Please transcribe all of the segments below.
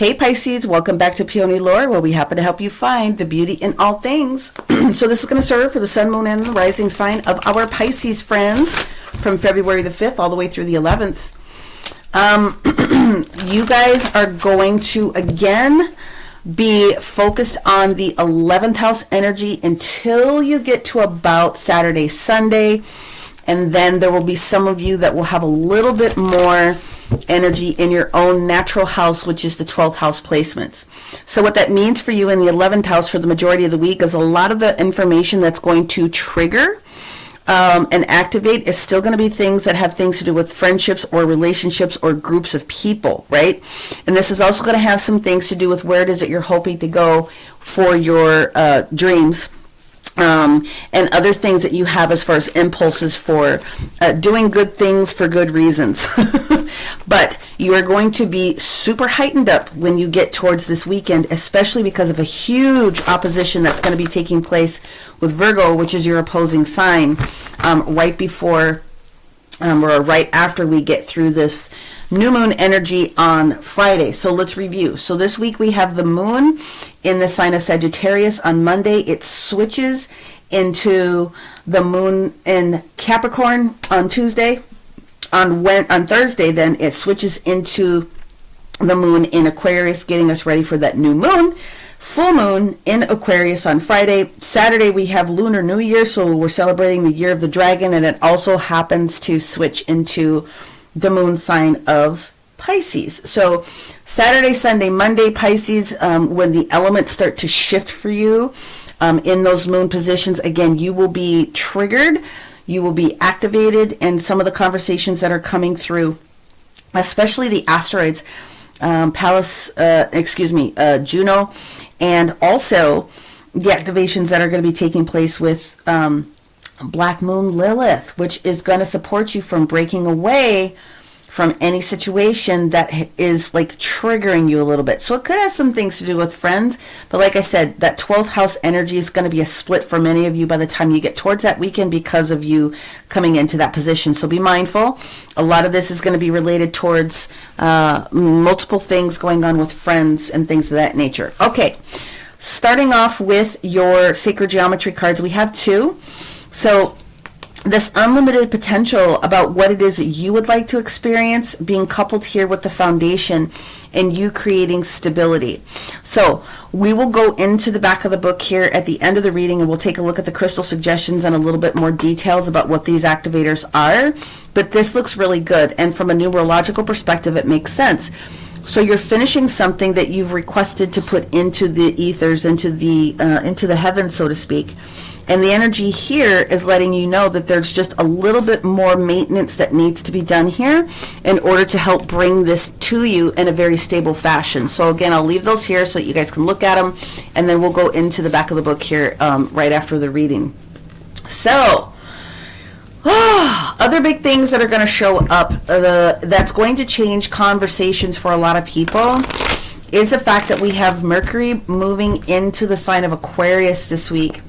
Hey Pisces, welcome back to Peony Lore, where we happen to help you find the beauty in all things. So this is going to serve for the sun, moon, and the rising sign of our Pisces friends from February the 5th all the way through the 11th. You guys are going to, again, be focused on the 11th house energy until you get to about Saturday, Sunday. And then there will be some of you that will have a little bit more energy in your own natural house, which is the 12th house placements. So what that means for you in the 11th house for the majority of the week is a lot of the information that's going to trigger and activate is still going to be things that have things to do with friendships or relationships or groups of people, right? And this is also going to have some things to do with where it is that you're hoping to go for your dreams. And other things that you have as far as impulses for doing good things for good reasons. But you are going to be super heightened up when you get towards this weekend, especially because of a huge opposition that's going to be taking place with Virgo, which is your opposing sign, right before or right after we get through this new moon energy on Friday. So let's review. So this week we have the moon in the sign of Sagittarius. On Monday it switches into the moon in Capricorn. On Tuesday, on Thursday then it switches into the moon in Aquarius, getting us ready for that new moon. Full moon in Aquarius on Friday. Saturday we have Lunar New Year, so we're celebrating the year of the dragon, and it also happens to switch into the moon sign of Pisces. So Saturday, Sunday, Monday, Pisces, when the elements start to shift for you in those moon positions, again, you will be triggered, you will be activated, and some of the conversations that are coming through, especially the asteroids, Juno, and also the activations that are going to be taking place with Black Moon Lilith, which is going to support you from breaking away from any situation that is like triggering you a little bit. So it could have some things to do with friends, but like I said, that 12th house energy is going to be a split for many of you by the time you get towards that weekend because of you coming into that position. So be mindful. A lot of this is going to be related towards multiple things going on with friends and things of that nature. Okay, starting off with your sacred geometry cards, we have two. So this unlimited potential about what it is that you would like to experience being coupled here with the foundation and you creating stability. So we will go into the back of the book here at the end of the reading, and we'll take a look at the crystal suggestions and a little bit more details about what these activators are. But this looks really good, and from a numerological perspective it makes sense. So you're finishing something that you've requested to put into the ethers, into the heavens, so to speak. And the energy here is letting you know that there's just a little bit more maintenance that needs to be done here in order to help bring this to you in a very stable fashion. So again, I'll leave those here so that you guys can look at them, and then we'll go into the back of the book here right after the reading. So, other big things that are going to show up that's going to change conversations for a lot of people is the fact that we have Mercury moving into the sign of Aquarius this week.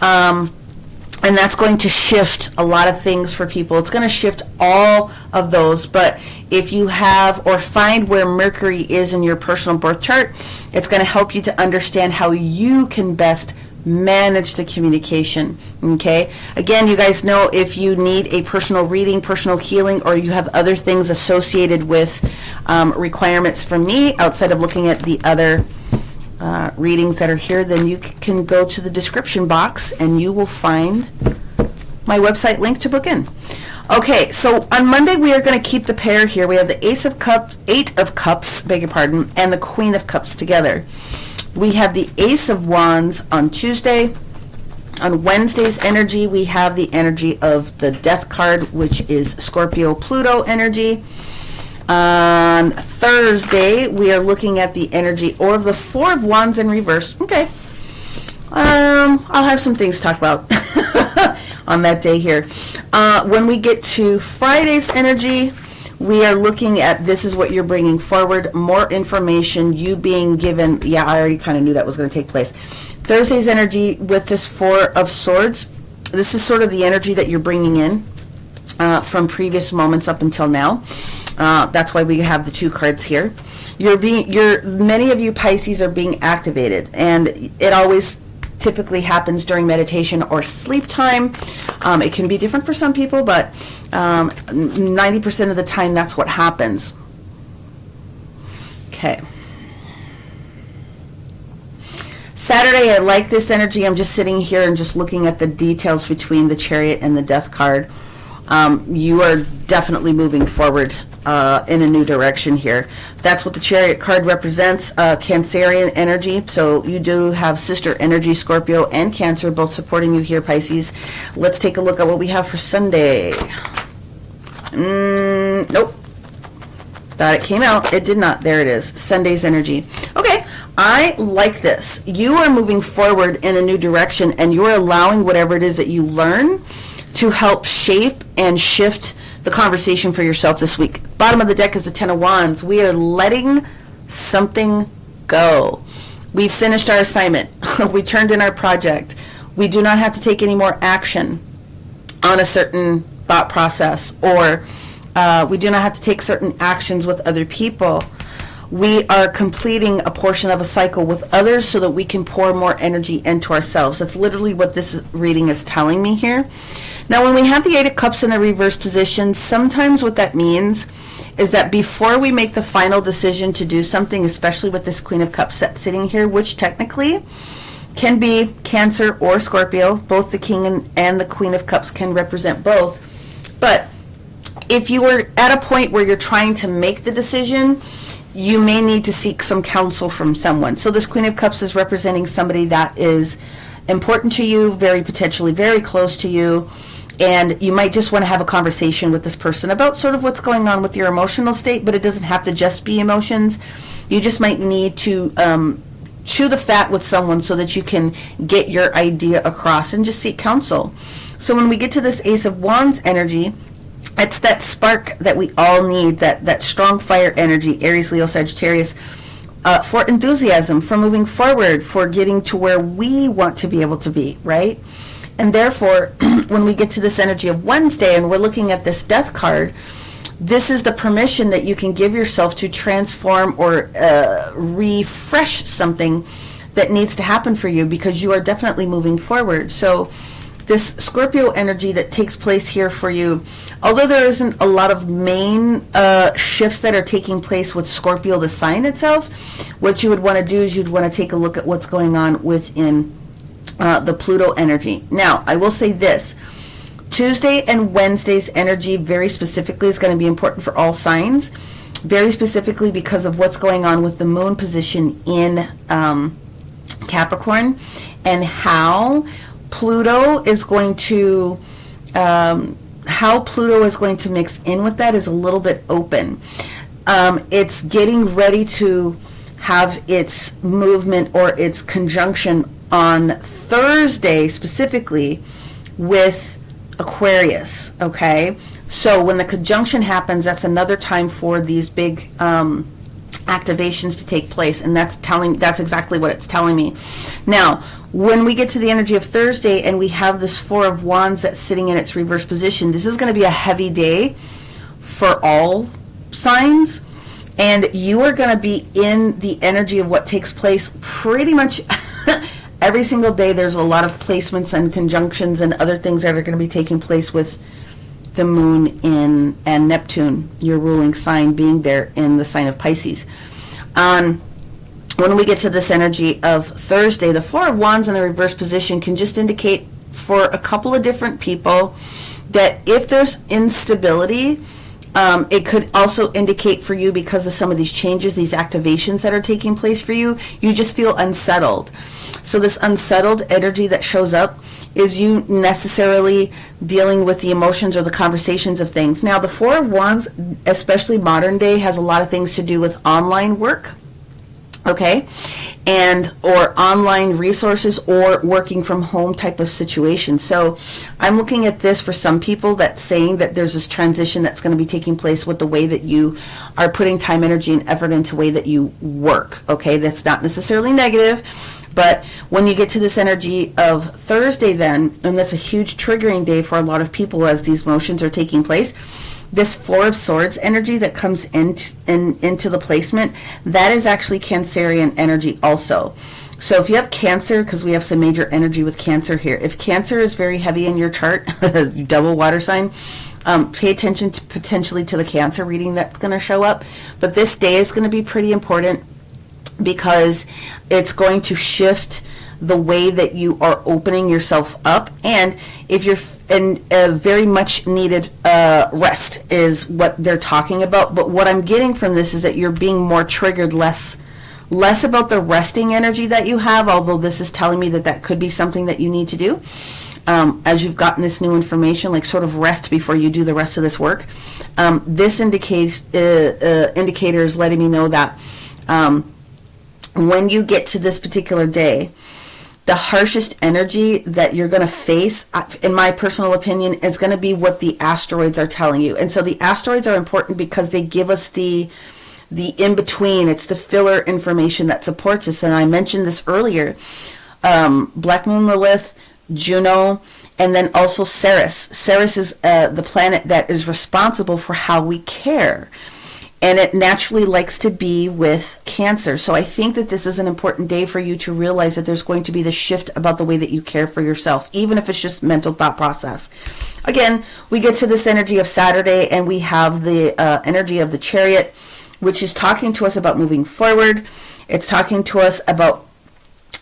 And that's going to shift a lot of things for people. It's going to shift all of those. But if you have or find where Mercury is in your personal birth chart, it's going to help you to understand how you can best manage the communication. Okay, again, you guys know if you need a personal reading, personal healing, or you have other things associated with requirements from me outside of looking at the other readings that are here, then you can go to the description box and you will find my website link to book in. Okay, so on Monday we are going to keep the pair here. We have the Eight of Cups, beg your pardon, and the Queen of Cups together. We have the Ace of Wands on Tuesday. On Wednesday's energy, we have the energy of the Death card, which is Scorpio-Pluto energy. On Thursday, we are looking at the energy or of the Four of Wands in reverse. Okay. I'll have some things to talk about on that day here. When we get to Friday's energy, we are looking at this is what you're bringing forward, more information, you being given. Yeah, I already kind of knew that was going to take place. Thursday's energy with this Four of Swords, this is sort of the energy that you're bringing in from previous moments up until now. That's why we have the 2 cards here. Many of you Pisces are being activated, and it always typically happens during meditation or sleep time. It can be different for some people, but 90% of the time that's what happens. Okay. Saturday, I like this energy. I'm just sitting here and just looking at the details between the Chariot and the Death card. You are definitely moving forward in a new direction here. That's what the Chariot card represents, Cancerian energy. So you do have sister energy, Scorpio and Cancer, both supporting you here, Pisces. Let's take a look at what we have for Sunday. Nope. Thought it came out. It did not. There it is. Sunday's energy. Okay. I like this. You are moving forward in a new direction, and you are allowing whatever it is that you learn to help shape and shift the conversation for yourself this week. Bottom of the deck is the 10 of Wands. We are letting something go. We've finished our assignment. We turned in our project. We do not have to take any more action on a certain thought process, or we do not have to take certain actions with other people. We are completing a portion of a cycle with others so that we can pour more energy into ourselves. That's literally what this reading is telling me here. Now, when we have the 8 of Cups in the reverse position, sometimes what that means is that before we make the final decision to do something, especially with this Queen of Cups that's sitting here, which technically can be Cancer or Scorpio, both the King and the Queen of Cups can represent both. But if you were at a point where you're trying to make the decision, you may need to seek some counsel from someone. So this Queen of Cups is representing somebody that is important to you, very potentially very close to you, and you might just want to have a conversation with this person about sort of what's going on with your emotional state, but it doesn't have to just be emotions. You just might need to chew the fat with someone so that you can get your idea across and just seek counsel. So when we get to this Ace of Wands energy, it's that spark that we all need, that strong fire energy, Aries, Leo, Sagittarius, for enthusiasm, for moving forward, for getting to where we want to be able to be, right? And therefore, when we get to this energy of Wednesday and we're looking at this Death card, this is the permission that you can give yourself to transform or refresh something that needs to happen for you, because you are definitely moving forward. So this Scorpio energy that takes place here for you, although there isn't a lot of main shifts that are taking place with Scorpio, the sign itself, what you would want to do is you'd want to take a look at what's going on within the Pluto energy. Now, I will say this. Tuesday and Wednesday's energy very specifically is going to be important for all signs, very specifically because of what's going on with the moon position in Capricorn, and how Pluto is going to mix in with that is a little bit open. It's getting ready to have its movement or its conjunction on Thursday specifically with Aquarius, okay? So when the conjunction happens, that's another time for these big activations to take place, and that's exactly what it's telling me. Now, when we get to the energy of Thursday and we have this 4 of Wands that's sitting in its reverse position, this is going to be a heavy day for all signs, and you are going to be in the energy of what takes place pretty much every single day. There's a lot of placements and conjunctions and other things that are going to be taking place with the moon and Neptune, your ruling sign, being there in the sign of Pisces. When we get to this energy of Thursday, the 4 of Wands in the reverse position can just indicate for a couple of different people that if there's instability, it could also indicate for you, because of some of these changes, these activations that are taking place for you, you just feel unsettled. So this unsettled energy that shows up is you necessarily dealing with the emotions or the conversations of things. Now, the 4 of Wands, especially modern day, has a lot of things to do with online work, okay, and or online resources or working from home type of situation. So I'm looking at this for some people that's saying that there's this transition that's going to be taking place with the way that you are putting time, energy, and effort into the way that you work, okay? That's not necessarily negative, but when you get to this energy of Thursday then, and that's a huge triggering day for a lot of people as these motions are taking place, This Four of Swords energy that comes into the placement, that is actually Cancerian energy also. So if you have Cancer, because we have some major energy with Cancer here, if Cancer is very heavy in your chart, double water sign, pay attention to potentially to the Cancer reading that's going to show up. But this day is going to be pretty important because it's going to shift the way that you are opening yourself up. And if you're in a very much needed rest is what they're talking about. But what I'm getting from this is that you're being more triggered, less about the resting energy that you have, although this is telling me that that could be something that you need to do as you've gotten this new information, like sort of rest before you do the rest of this work. This indicator is letting me know that when you get to this particular day, the harshest energy that you're going to face, in my personal opinion, is going to be what the asteroids are telling you. And so the asteroids are important because they give us the in-between. It's the filler information that supports us. And I mentioned this earlier. Black Moon Lilith, Juno, and then also Ceres. Ceres is the planet that is responsible for how we care. And it naturally likes to be with Cancer. So I think that this is an important day for you to realize that there's going to be the shift about the way that you care for yourself, even if it's just mental thought process. Again, we get to this energy of Saturday, and we have the energy of the Chariot, which is talking to us about moving forward. It's talking to us about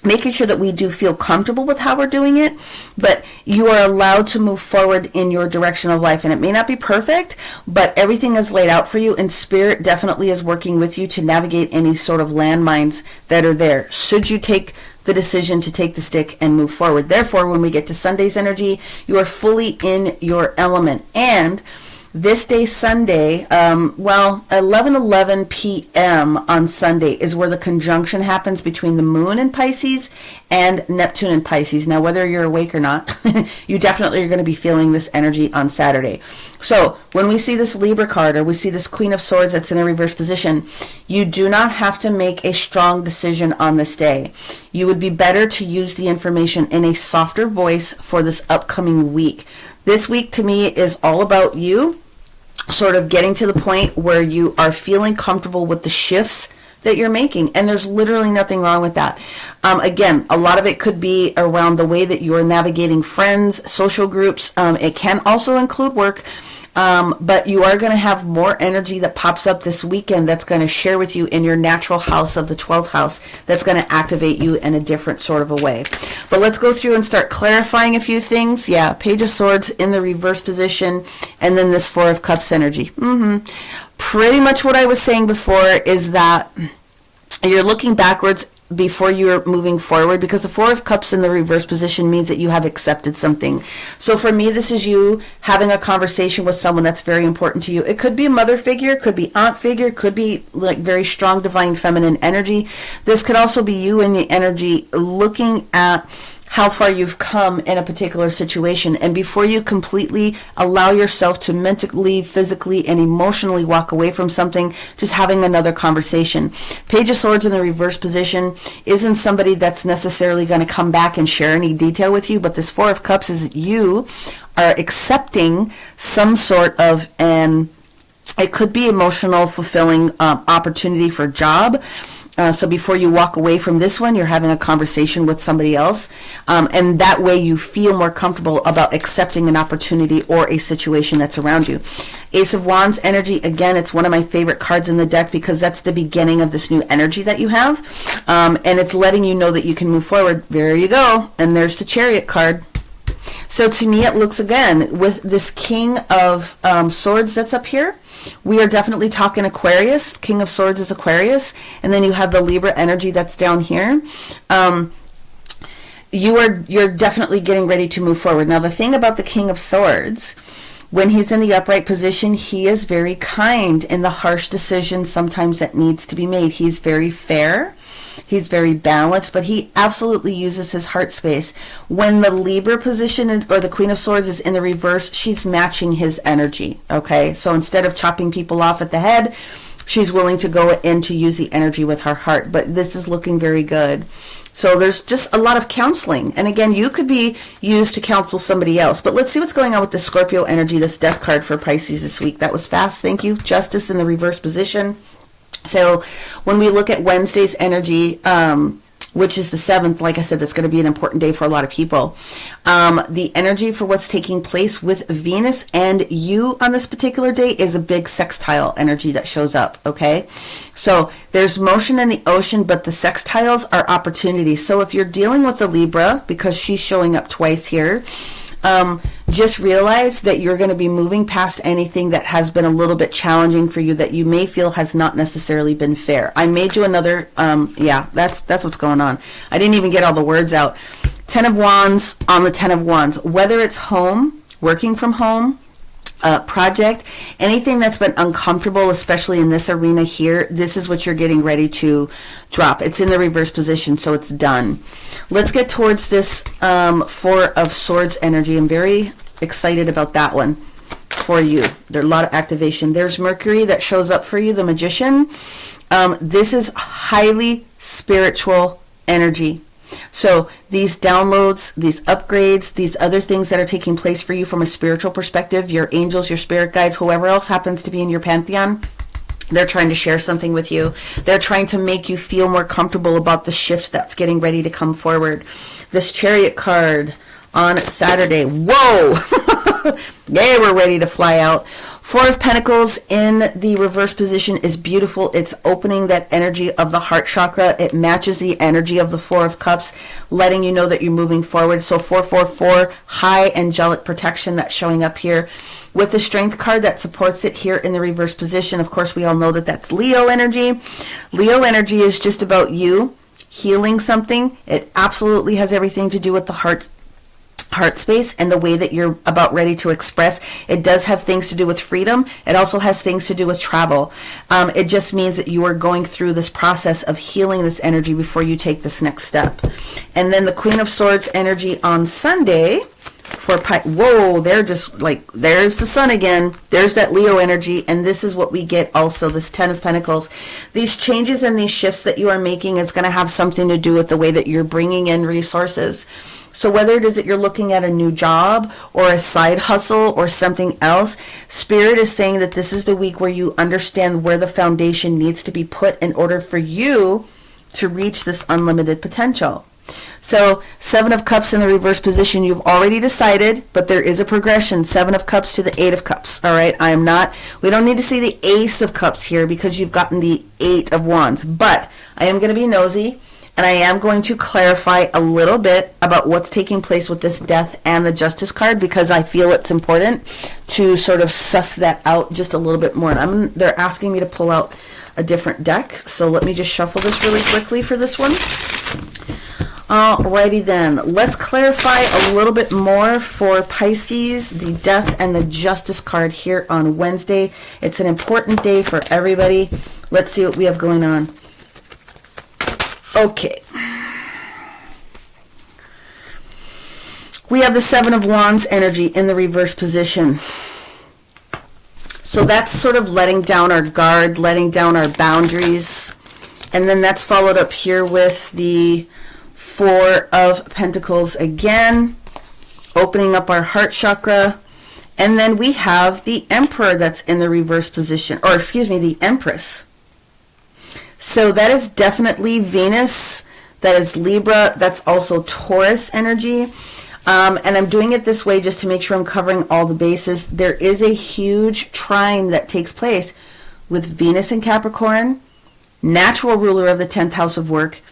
making sure that we do feel comfortable with how we're doing it, but you are allowed to move forward in your direction of life. And it may not be perfect, but everything is laid out for you, and Spirit definitely is working with you to navigate any sort of landmines that are there, should you take the decision to take the stick and move forward. Therefore, when we get to Sunday's energy, you are fully in your element. And this day, Sunday, 11:11 p.m. on Sunday is where the conjunction happens between the Moon in Pisces and Neptune in Pisces. Now, whether you're awake or not, you definitely are going to be feeling this energy on Saturday. So when we see this Libra card, or we see this Queen of Swords that's in a reverse position, you do not have to make a strong decision on this day. You would be better to use the information in a softer voice for this upcoming week. This week, to me, is all about you sort of getting to the point where you are feeling comfortable with the shifts that you're making. And there's literally nothing wrong with that. Again, a lot of it could be around the way that you're navigating friends, social groups. It can also include work. But you are going to have more energy that pops up this weekend that's going to share with you in your natural house of the 12th house, that's going to activate you in a different sort of a way. But let's go through and start clarifying a few things. Yeah, Page of Swords in the reverse position, and then this Four of Cups energy. Pretty much what I was saying before is that you're looking backwards before you're moving forward, because the Four of Cups in the reverse position means that you have accepted something. So for me, this is you having a conversation with someone that's very important to you. It could be a mother figure, could be aunt figure, could be like very strong divine feminine energy. This could also be you in the energy looking at how far you've come in a particular situation. And before you completely allow yourself to mentally, physically, and emotionally walk away from something, just having another conversation. Page of Swords in the reverse position isn't somebody that's necessarily going to come back and share any detail with you, but this Four of Cups is you are accepting some sort of it could be emotional, fulfilling opportunity for a job. So before you walk away from this one, you're having a conversation with somebody else. And that way you feel more comfortable about accepting an opportunity or a situation that's around you. Ace of Wands energy, again, it's one of my favorite cards in the deck because that's the beginning of this new energy that you have. And it's letting you know that you can move forward. There you go. And there's the Chariot card. So to me, it looks, again, with this King of Swords that's up here, we are definitely talking Aquarius. King of Swords is Aquarius. And then you have the Libra energy that's down here. You're definitely getting ready to move forward. Now, the thing about the King of Swords, when he's in the upright position, he is very kind in the harsh decisions sometimes that needs to be made. He's very fair. He's very balanced, but he absolutely uses his heart space. When the Libra position or the Queen of Swords is in the reverse, she's matching his energy, okay? So instead of chopping people off at the head, she's willing to go in to use the energy with her heart. But this is looking very good. So there's just a lot of counseling. And again, you could be used to counsel somebody else. But let's see what's going on with the Scorpio energy, this death card for Pisces this week. That was fast. Thank you. Justice in the reverse position. So when we look at Wednesday's energy, which is the 7th, like I said, that's going to be an important day for a lot of people. The energy for what's taking place with Venus and you on this particular day is a big sextile energy that shows up, okay? So there's motion in the ocean, but the sextiles are opportunities. So if you're dealing with a Libra, because she's showing up twice here, just realize that you're going to be moving past anything that has been a little bit challenging for you that you may feel has not necessarily been fair. I made you another, that's what's going on. I didn't even get all the words out. 10 of Wands on the 10 of Wands. Whether it's home, working from home, project, anything that's been uncomfortable, especially in this arena here, this is what you're getting ready to drop. It's in the reverse position, so it's done. Let's get towards this 4 of Swords energy. I'm very excited about that one for you. There's a lot of activation. There's Mercury that shows up for you, the Magician. This is highly spiritual energy. So these downloads, these upgrades, these other things that are taking place for you from a spiritual perspective, your angels, your spirit guides, whoever else happens to be in your pantheon, they're trying to share something with you. They're trying to make you feel more comfortable about the shift that's getting ready to come forward. This Chariot card on Saturday. Whoa! Yay, we're ready to fly out. 4 of Pentacles in the reverse position is beautiful. It's opening that energy of the heart chakra. It matches the energy of the 4 of Cups, letting you know that you're moving forward. So 444, high angelic protection that's showing up here. With the Strength card that supports it here in the reverse position, of course, we all know that that's Leo energy. Leo energy is just about you healing something. It absolutely has everything to do with the heart space and the way that you're about ready to express. It does have things to do with freedom. It also has things to do with travel. It just means that you are going through this process of healing this energy before you take this next step. And then the Queen of Swords energy on Sunday for whoa, they're just like, there's the sun again. There's that Leo energy. And this is what we get also, this 10 of Pentacles. These changes and these shifts that you are making is going to have something to do with the way that you're bringing in resources. So whether it is that you're looking at a new job or a side hustle or something else, Spirit is saying that this is the week where you understand where the foundation needs to be put in order for you to reach this unlimited potential. So 7 of Cups in the reverse position, you've already decided, but there is a progression. 7 of Cups to the 8 of Cups. All right, we don't need to see the Ace of Cups here because you've gotten the 8 of Wands. But I am going to be nosy. And I am going to clarify a little bit about what's taking place with this Death and the Justice card because I feel it's important to sort of suss that out just a little bit more. And they're asking me to pull out a different deck. So let me just shuffle this really quickly for this one. Alrighty then. Let's clarify a little bit more for Pisces, the Death and the Justice card here on Wednesday. It's an important day for everybody. Let's see what we have going on. Okay. We have the 7 of Wands energy in the reverse position. So that's sort of letting down our guard, letting down our boundaries. And then that's followed up here with the 4 of Pentacles again, opening up our heart chakra. And then we have the Emperor that's in the reverse position, or excuse me, the Empress. So that is definitely Venus, that is Libra, that's also Taurus energy. And I'm doing it this way just to make sure I'm covering all the bases. There is a huge trine that takes place with Venus in Capricorn, natural ruler of the 10th house of work,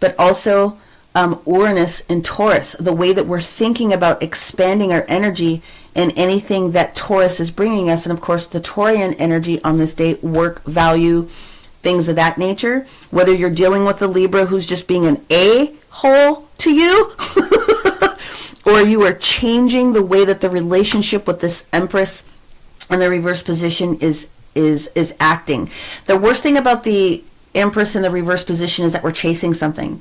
but also Uranus in Taurus, the way that we're thinking about expanding our energy in anything that Taurus is bringing us. And of course, the Taurian energy on this day, work, value, things of that nature. Whether you're dealing with a Libra who's just being an a-hole to you, or you are changing the way that the relationship with this Empress in the reverse position is acting. The worst thing about the Empress in the reverse position is that we're chasing something.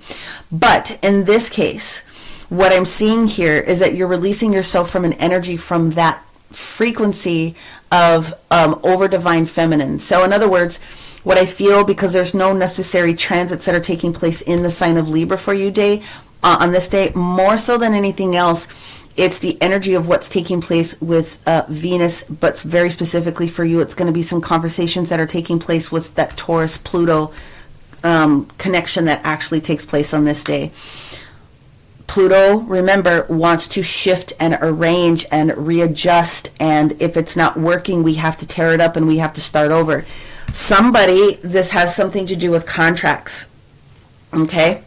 But in this case, what I'm seeing here is that you're releasing yourself from an energy from that frequency of over divine feminine. So in other words, What I feel, because there's no necessary transits that are taking place in the sign of Libra for you on this day, more so than anything else, it's the energy of what's taking place with Venus, but very specifically for you, it's going to be some conversations that are taking place with that Taurus-Pluto connection that actually takes place on this day. Pluto, remember, wants to shift and arrange and readjust, and if it's not working, we have to tear it up and we have to start over. Somebody, this has something to do with contracts, okay?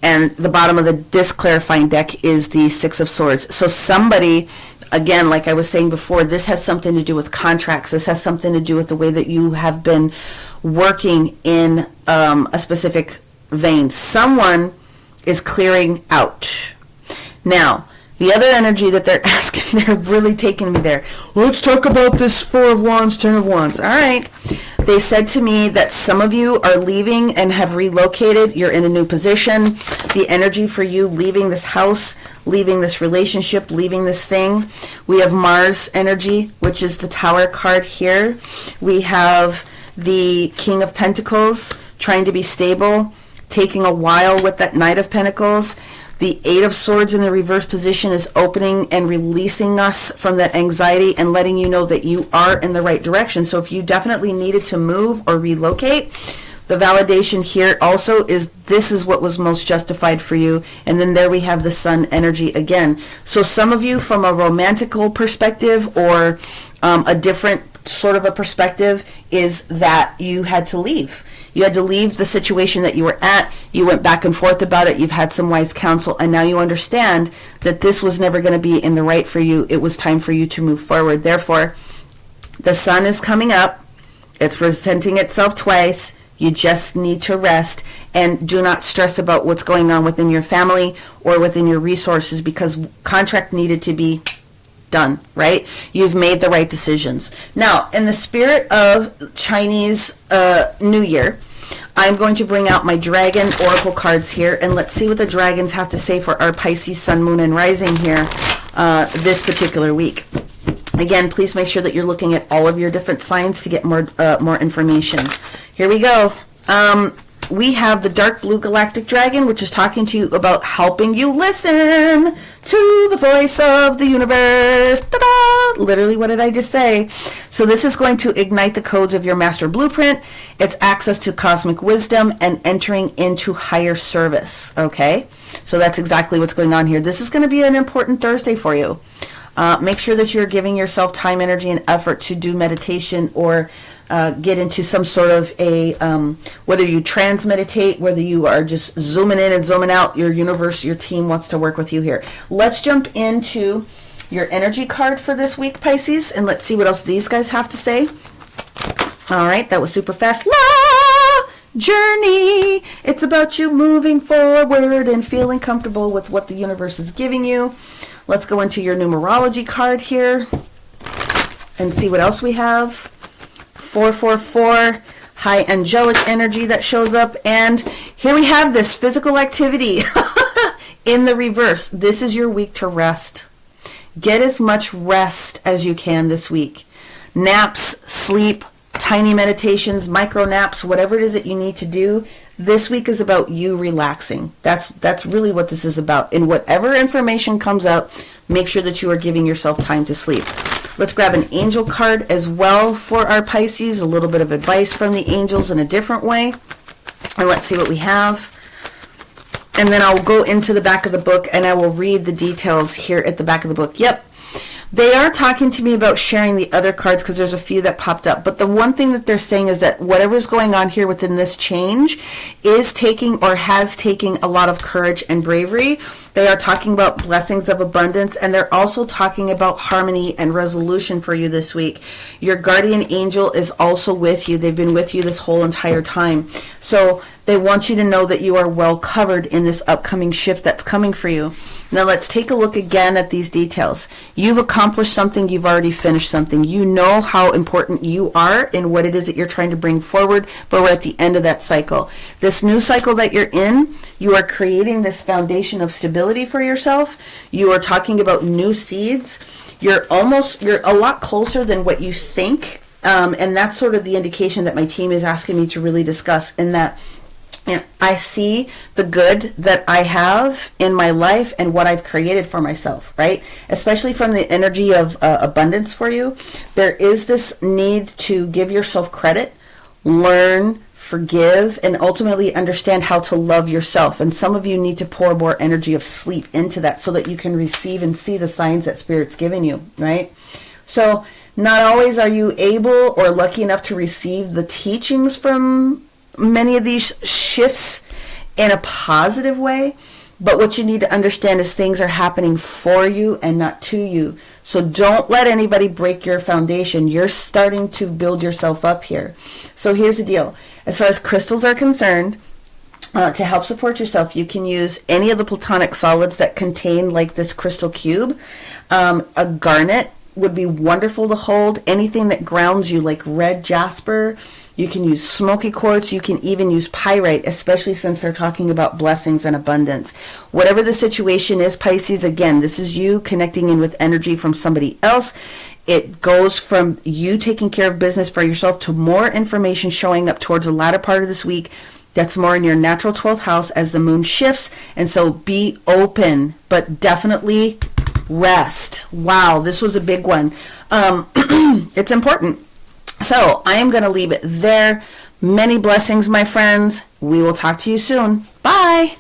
And the bottom of this clarifying deck is the Six of Swords. So somebody, again, like I was saying before, this has something to do with contracts. This has something to do with the way that you have been working in a specific vein. Someone is clearing out. Now, the other energy that they're asking, they're really taking me there. Let's talk about this Four of Wands, Ten of Wands. All right. They said to me that some of you are leaving and have relocated. You're in a new position. The energy for you leaving this house, leaving this relationship, leaving this thing. We have Mars energy, which is the Tower card here. We have the King of Pentacles, trying to be stable, taking a while with that Knight of Pentacles. The Eight of Swords in the reverse position is opening and releasing us from that anxiety and letting you know that you are in the right direction. So if you definitely needed to move or relocate, the validation here also is this is what was most justified for you. And then there we have the Sun energy again. So some of you, from a romantical perspective or a different sort of a perspective, is that you had to leave. You had to leave the situation that you were at. You went back and forth about it. You've had some wise counsel, and now you understand that this was never going to be in the right for you. It was time for you to move forward. Therefore, the Sun is coming up. It's presenting itself twice. You just need to rest, and do not stress about what's going on within your family or within your resources, because contract needed to be done, right? You've made the right decisions. Now, in the spirit of Chinese New Year, I'm going to bring out my Dragon Oracle cards here, and let's see what the dragons have to say for our Pisces Sun, Moon, and Rising here this particular week. Again, please make sure that you're looking at all of your different signs to get more information. Here we go. We have the Dark Blue Galactic Dragon, which is talking to you about helping you listen to the voice of the universe. Ta-da! Literally, what did I just say? So this is going to ignite the codes of your master blueprint. It's access to cosmic wisdom and entering into higher service. Okay? So that's exactly what's going on here. This is going to be an important Thursday for you. Make sure that you're giving yourself time, energy, and effort to do meditation or get into some sort of a, whether you trans-meditate, whether you are just zooming in and zooming out, your universe, your team wants to work with you here. Let's jump into your energy card for this week, Pisces, and let's see what else these guys have to say. All right, that was super fast. La! Journey. It's about you moving forward and feeling comfortable with what the universe is giving you. Let's go into your numerology card here and see what else we have. 444, high angelic energy that shows up. And here we have this physical activity in the reverse. This is your week to rest. Get as much rest as you can this week. Naps, sleep, tiny meditations, micro naps, whatever it is that you need to do. This week is about you relaxing. That's really what this is about. And whatever information comes out, make sure that you are giving yourself time to sleep. Let's grab an angel card as well for our Pisces. A little bit of advice from the angels in a different way. And let's see what we have. And then I'll go into the back of the book and I will read the details here at the back of the book. Yep. They are talking to me about sharing the other cards because there's a few that popped up. But the one thing that they're saying is that whatever's going on here within this change is taking or has taken a lot of courage and bravery. They are talking about blessings of abundance, and they're also talking about harmony and resolution for you this week. Your guardian angel is also with you. They've been with you this whole entire time. So they want you to know that you are well covered in this upcoming shift that's coming for you. Now let's take a look again at these details. You've accomplished something. You've already finished something. You know how important you are in what it is that you're trying to bring forward, but we're at the end of that cycle. This new cycle that you're in, you are creating this foundation of stability for yourself. You are talking about new seeds. You're a lot closer than what you think And that's sort of the indication that my team is asking me to really discuss, in that, and I see the good that I have in my life and what I've created for myself, right? Especially from the energy of abundance for you. There is this need to give yourself credit, learn, forgive, and ultimately understand how to love yourself. And some of you need to pour more energy of sleep into that so that you can receive and see the signs that Spirit's giving you, right? So not always are you able or lucky enough to receive the teachings from many of these shifts in a positive way, but what you need to understand is things are happening for you and not to you. So don't let anybody break your foundation. You're starting to build yourself up here. So here's the deal. As far as crystals are concerned, to help support yourself, you can use any of the platonic solids that contain like this crystal cube. A garnet would be wonderful to hold. Anything that grounds you, like red jasper. You can use smoky quartz. You can even use pyrite, especially since they're talking about blessings and abundance. Whatever the situation is, Pisces, again, this is you connecting in with energy from somebody else. It goes from you taking care of business for yourself to more information showing up towards the latter part of this week. That's more in your natural 12th house as the moon shifts. And so be open, but definitely rest. Wow, this was a big one. It's important. So I am going to leave it there. Many blessings, my friends. We will talk to you soon. Bye.